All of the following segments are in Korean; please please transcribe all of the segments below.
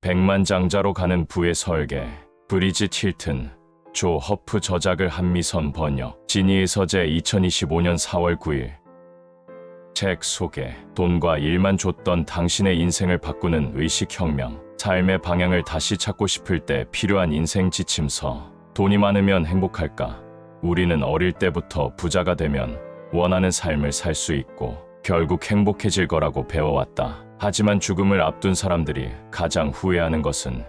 백만장자로 가는 부의 설계. 브리짓 힐튼. 조 허프 저작을 한미선 번역. 지니의 서재 2025년 4월 9일. 책 소개. 돈과 일만 줬던 당신의 인생을 바꾸는 의식혁명. 삶의 방향을 다시 찾고 싶을 때 필요한 인생 지침서. 돈이 많으면 행복할까? 우리는 어릴 때부터 부자가 되면 원하는 삶을 살 수 있고 결국 행복해질 거라고 배워왔다. 하지만 죽음을 앞둔 사람들이 가장 후회하는 것은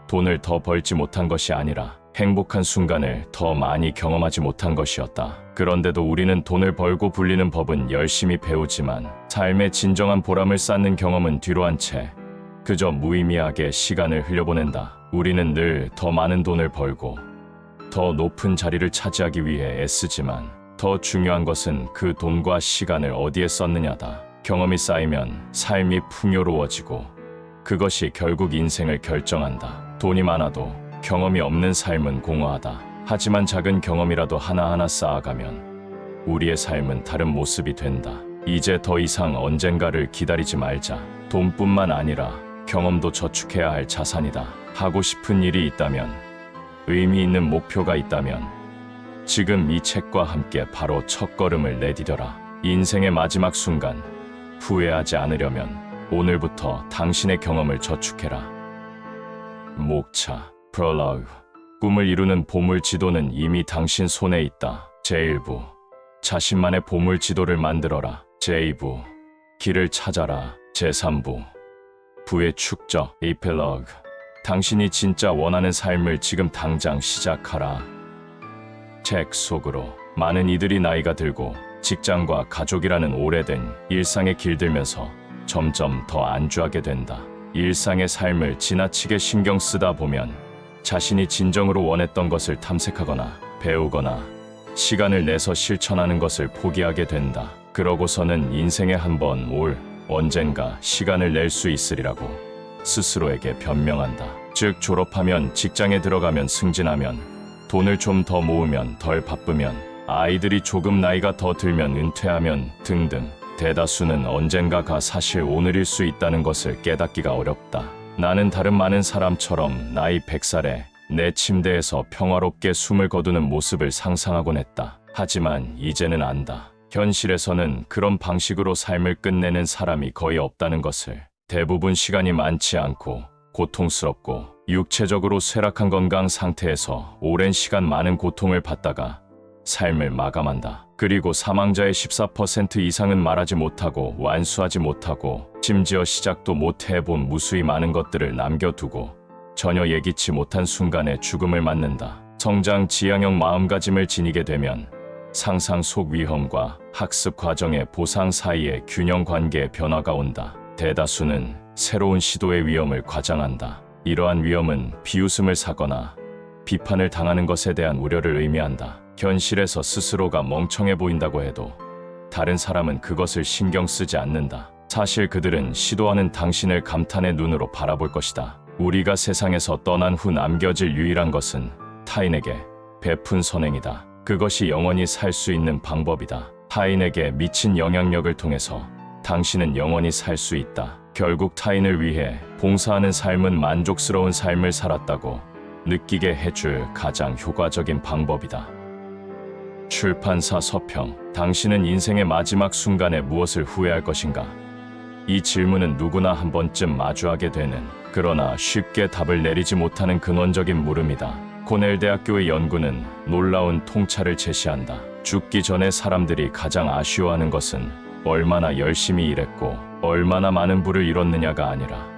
돈을 더 벌지 못한 것이 아니라 행복한 순간을 더 많이 경험하지 못한 것이었다. 그런데도 우리는 돈을 벌고 불리는 법은 열심히 배우지만 삶의 진정한 보람을 쌓는 경험은 뒤로 한 채 그저 무의미하게 시간을 흘려보낸다. 우리는 늘 더 많은 돈을 벌고 더 높은 자리를 차지하기 위해 애쓰지만 더 중요한 것은 그 돈과 시간을 어디에 썼느냐다. 경험이 쌓이면 삶이 풍요로워지고 그것이 결국 인생을 결정한다. 돈이 많아도 경험이 없는 삶은 공허하다. 하지만 작은 경험이라도 하나하나 쌓아가면 우리의 삶은 다른 모습이 된다. 이제 더 이상 언젠가를 기다리지 말자. 돈뿐만 아니라 경험도 저축해야 할 자산이다. 하고 싶은 일이 있다면, 의미 있는 목표가 있다면 지금 이 책과 함께 바로 첫걸음을 내디뎌라. 인생의 마지막 순간 후회하지 않으려면 오늘부터 당신의 경험을 저축해라. 목차. 프롤로그. 꿈을 이루는 보물지도는 이미 당신 손에 있다. 제1부. 자신만의 보물지도를 만들어라. 제2부. 길을 찾아라. 제3부. 부의 축적. 에필로그. 당신이 진짜 원하는 삶을 지금 당장 시작하라. 책 속으로. 많은 이들이 나이가 들고 직장과 가족이라는 오래된 일상에 길들면서 점점 더 안주하게 된다. 일상의 삶을 지나치게 신경 쓰다 보면 자신이 진정으로 원했던 것을 탐색하거나 배우거나 시간을 내서 실천하는 것을 포기하게 된다. 그러고서는 인생에 한 번 언젠가 시간을 낼 수 있으리라고 스스로에게 변명한다. 즉 졸업하면 직장에 들어가면 승진하면 돈을 좀 더 모으면 덜 바쁘면 아이들이 조금 나이가 더 들면 은퇴하면 등등 대다수는 언젠가가 사실 오늘일 수 있다는 것을 깨닫기가 어렵다. 나는 다른 많은 사람처럼 나이 100살에 내 침대에서 평화롭게 숨을 거두는 모습을 상상하곤 했다. 하지만 이제는 안다. 현실에서는 그런 방식으로 삶을 끝내는 사람이 거의 없다는 것을. 대부분 시간이 많지 않고 고통스럽고 육체적으로 쇠락한 건강 상태에서 오랜 시간 많은 고통을 받다가 삶을 마감한다. 그리고 사망자의 14% 이상은 말하지 못하고 완수하지 못하고 심지어 시작도 못 해본 무수히 많은 것들을 남겨두고 전혀 예기치 못한 순간에 죽음을 맞는다. 성장 지향형 마음가짐을 지니게 되면 상상 속 위험과 학습 과정의 보상 사이의 균형 관계에 변화가 온다. 대다수는 새로운 시도의 위험을 과장한다. 이러한 위험은 비웃음을 사거나 비판을 당하는 것에 대한 우려를 의미한다. 현실에서 스스로가 멍청해 보인다고 해도 다른 사람은 그것을 신경 쓰지 않는다. 사실 그들은 시도하는 당신을 감탄의 눈으로 바라볼 것이다. 우리가 세상에서 떠난 후 남겨질 유일한 것은 타인에게 베푼 선행이다. 그것이 영원히 살 수 있는 방법이다. 타인에게 미친 영향력을 통해서 당신은 영원히 살 수 있다. 결국 타인을 위해 봉사하는 삶은 만족스러운 삶을 살았다고 느끼게 해줄 가장 효과적인 방법이다. 출판사 서평. 당신은 인생의 마지막 순간에 무엇을 후회할 것인가? 이 질문은 누구나 한 번쯤 마주하게 되는, 그러나 쉽게 답을 내리지 못하는 근원적인 물음이다. 코넬 대학교의 연구는 놀라운 통찰을 제시한다. 죽기 전에 사람들이 가장 아쉬워하는 것은 얼마나 열심히 일했고 얼마나 많은 부를 이뤘느냐가 아니라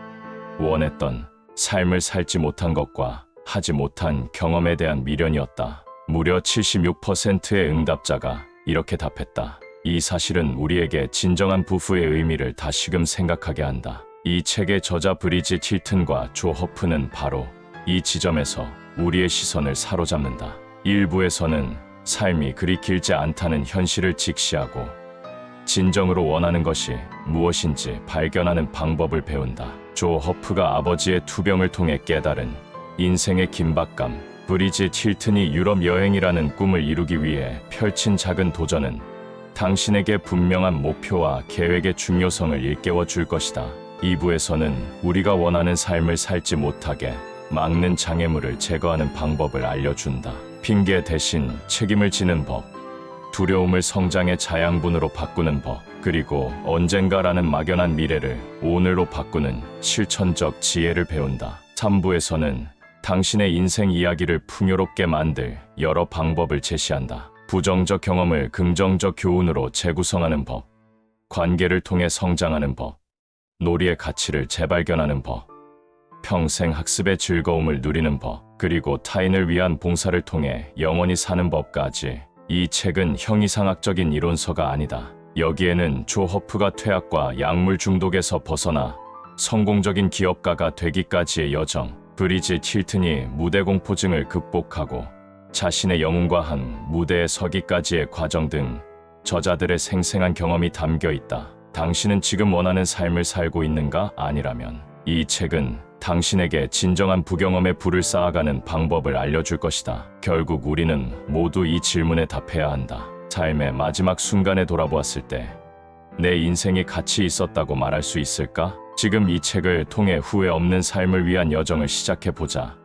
원했던 삶을 살지 못한 것과 하지 못한 경험에 대한 미련이었다. 무려 76%의 응답자가 이렇게 답했다. 이 사실은 우리에게 진정한 부부의 의미를 다시금 생각하게 한다. 이 책의 저자 브리짓 힐튼과 조 허프는 바로 이 지점에서 우리의 시선을 사로잡는다. 일부에서는 삶이 그리 길지 않다는 현실을 직시하고 진정으로 원하는 것이 무엇인지 발견하는 방법을 배운다. 조 허프가 아버지의 투병을 통해 깨달은 인생의 긴박감, 브리짓 힐튼이 유럽 여행이라는 꿈을 이루기 위해 펼친 작은 도전은 당신에게 분명한 목표와 계획의 중요성을 일깨워 줄 것이다. 2부에서는 우리가 원하는 삶을 살지 못하게 막는 장애물을 제거하는 방법을 알려준다. 핑계 대신 책임을 지는 법, 두려움을 성장의 자양분으로 바꾸는 법, 그리고 언젠가라는 막연한 미래를 오늘로 바꾸는 실천적 지혜를 배운다. 3부에서는 당신의 인생 이야기를 풍요롭게 만들 여러 방법을 제시한다. 부정적 경험을 긍정적 교훈으로 재구성하는 법, 관계를 통해 성장하는 법, 놀이의 가치를 재발견하는 법, 평생 학습의 즐거움을 누리는 법, 그리고 타인을 위한 봉사를 통해 영원히 사는 법까지. 이 책은 형이상학적인 이론서가 아니다. 여기에는 조 허프가 퇴학과 약물 중독에서 벗어나 성공적인 기업가가 되기까지의 여정, 브리짓 힐튼이 무대 공포증을 극복하고 자신의 영웅과 한 무대에 서기까지의 과정 등 저자들의 생생한 경험이 담겨 있다. 당신은 지금 원하는 삶을 살고 있는가? 아니라면 이 책은 당신에게 진정한 부경험의 불을 쌓아가는 방법을 알려줄 것이다. 결국 우리는 모두 이 질문에 답해야 한다. 삶의 마지막 순간에 돌아보았을 때 내 인생이 가치 있었다고 말할 수 있을까? 지금 이 책을 통해 후회 없는 삶을 위한 여정을 시작해보자.